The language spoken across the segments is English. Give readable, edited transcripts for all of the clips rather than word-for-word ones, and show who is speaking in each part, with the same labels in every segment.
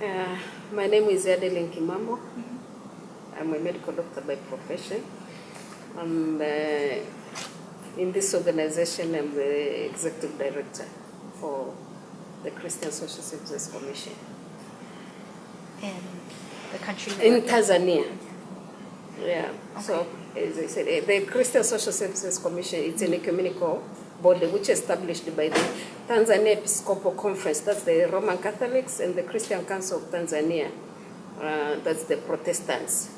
Speaker 1: My name is Adeline Kimambo. I'm a medical doctor by profession. And in this organization, I'm the executive director for the Christian Social Services Commission.
Speaker 2: In the country?
Speaker 1: In Tanzania. Yeah.
Speaker 2: Okay.
Speaker 1: So, as I said, the Christian Social Services Commission is an ecumenical body which is established by the Tanzania Episcopal Conference, that's the Roman Catholics, and the Christian Council of Tanzania, that's the Protestants.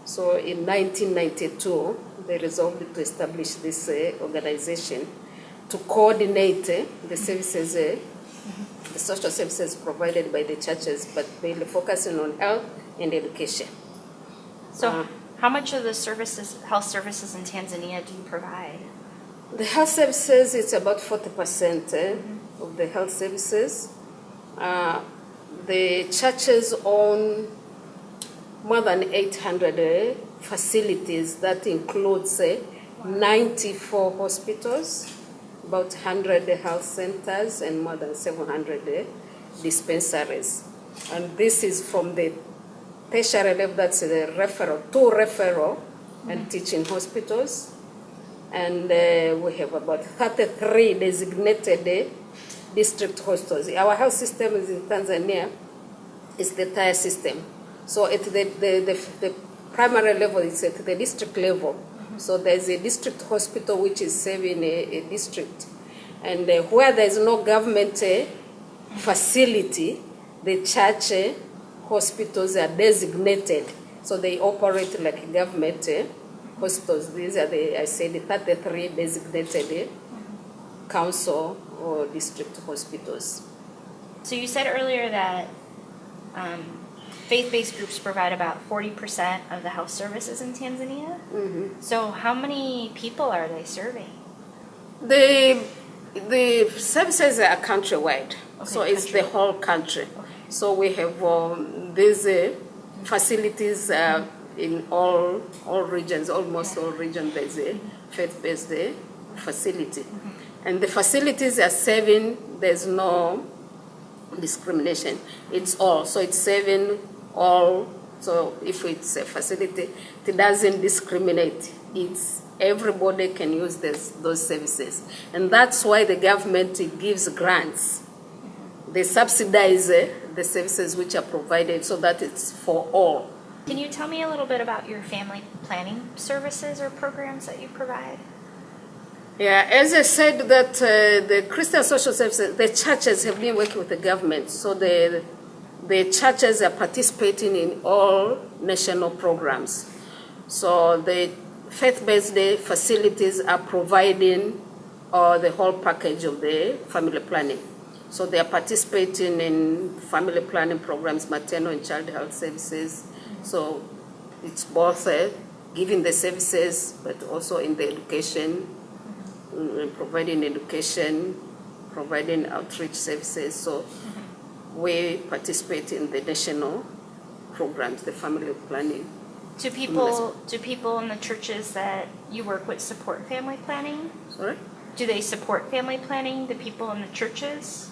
Speaker 1: So in 1992, they resolved to establish this organization to coordinate the services, the social services provided by the churches, but mainly focusing on health and education.
Speaker 2: So how much of the health services in Tanzania do you provide?
Speaker 1: The health services, it's about 40% of the health services. The churches own more than 800 facilities. That includes 94 hospitals, about 100 health centers, and more than 700 dispensaries. And this is from the tertiary level, that's the referral and teaching hospitals. And we have about 33 designated district hospitals. Our health system is in Tanzania is the tier system. So at the primary level, it's at the district level. So there's a district hospital which is serving a district. And where there's no government facility, the church hospitals are designated. So they operate like government hospitals. These are the 33 designated council or district hospitals.
Speaker 2: So you said earlier that faith-based groups provide about 40% of the health services in Tanzania. Mm-hmm. So how many people are they serving?
Speaker 1: The services are countrywide, okay, so it's the whole country. Okay. So we have these facilities in all regions, almost all regions. There's a faith-based facility, and the facilities are serving. There's no discrimination. It's all. So it's serving all. So if it's a facility, it doesn't discriminate. It's everybody can use those services, and that's why the government gives grants. They subsidize the services which are provided so that it's for all.
Speaker 2: Can you tell me a little bit about your family planning services or programs that you provide?
Speaker 1: Yeah, as I said, that the Christian social services, the churches have been working with the government, so the churches are participating in all national programs. So the faith-based facilities are providing the whole package of the family planning. So they are participating in family planning programs, maternal and child health services. So it's both giving the services, but also in the education, providing education, providing outreach services. So we participate in the national programs, the family planning.
Speaker 2: Do people in the churches that you work with support family planning?
Speaker 1: Sorry?
Speaker 2: Do they support family planning, the people in the churches?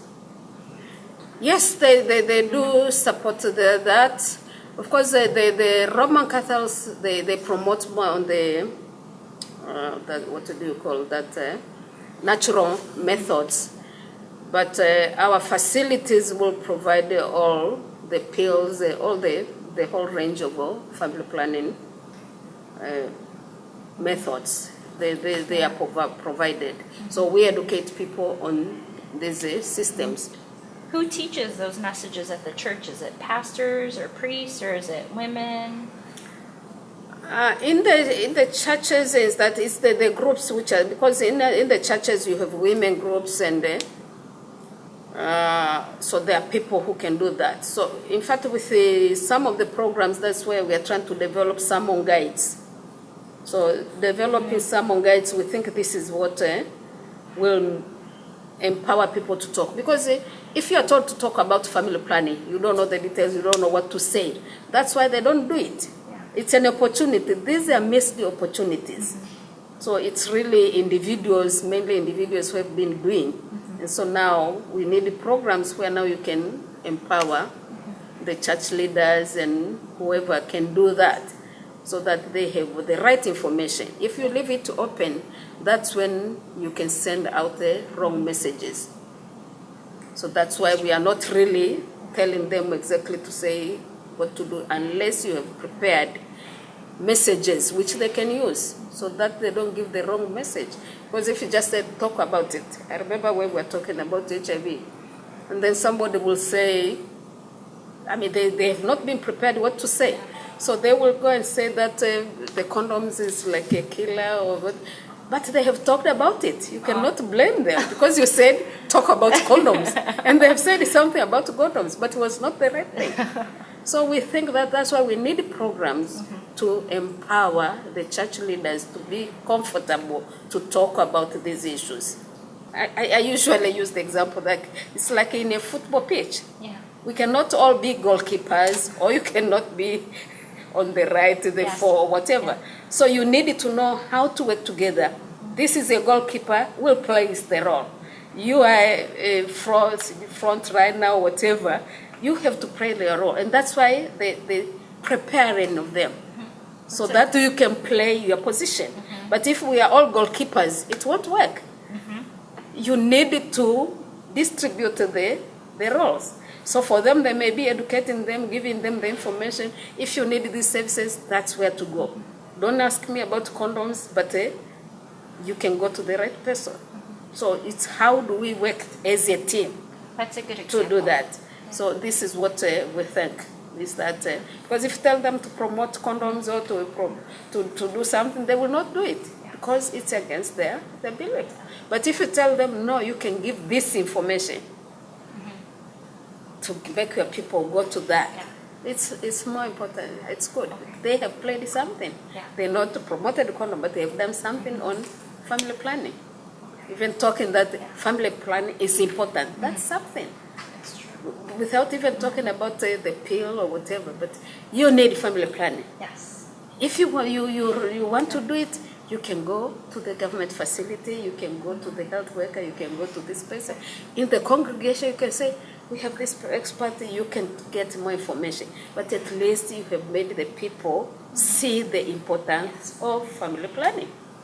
Speaker 1: Yes, they do support that. Of course, the Roman Catholics, they promote more on the, what do you call that, natural methods. But our facilities will provide all the pills, all the whole range of family planning methods. They are provided. So we educate people on these systems.
Speaker 2: Who teaches those messages at the church? Is it pastors or priests, or is it women?
Speaker 1: In the churches, is that it's the groups which are, because in the churches you have women groups, and so there are people who can do that. So in fact, with some of the programs, that's where we are trying to develop sermon guides. So developing sermon guides, we think this is what will empower people to talk. Because if you are told to talk about family planning, you don't know the details, you don't know what to say. That's why they don't do it. Yeah. It's an opportunity. These are missed opportunities. Mm-hmm. So it's really individuals, mainly individuals who have been doing. Mm-hmm. And so now we need programs where now you can empower the church leaders and whoever can do that, so that they have the right information. If you leave it open, that's when you can send out the wrong messages. So that's why we are not really telling them exactly to say what to do, unless you have prepared messages which they can use, so that they don't give the wrong message. Because if you just said, talk about it. I remember when we were talking about HIV, and then somebody will say, I mean, they have not been prepared what to say. So they will go and say that the condoms is like a killer or what. But they have talked about it. You cannot blame them, because you said, talk about condoms. And they have said something about condoms, but it was not the right thing. So we think that that's why we need programs to empower the church leaders to be comfortable to talk about these issues. I usually use the example that it's like in a football pitch.
Speaker 2: Yeah.
Speaker 1: We cannot all be goalkeepers, or you cannot be on the right, the four, or whatever. Yeah. So you need to know how to work together. This is a goalkeeper, will play the role. You are a front right now, whatever. You have to play their role. And that's why the preparing of them, so that you can play your position. But if we are all goalkeepers, it won't work. You need to distribute the roles. So for them, they may be educating them, giving them the information. If you need these services, that's where to go. Don't ask me about condoms, but you can go to the right person. So it's how do we work as a team.
Speaker 2: That's a good example.
Speaker 1: To do that. Yeah. So this is what we think. Is that because if you tell them to promote condoms or to do something, they will not do it, because it's against their belief. But if you tell them, no, you can give this information to make your people go to that, it's more important. It's good. They have played something. They not promoted condom, but they have done something on family planning. Even talking that family planning is important. That's something. Without even talking about the pill or whatever, but you need family planning.
Speaker 2: Yes.
Speaker 1: If you want to do it, you can go to the government facility, you can go to the health worker, you can go to this person. In the congregation, you can say, we have this expert, you can get more information. But at least you have made the people see the importance of family planning.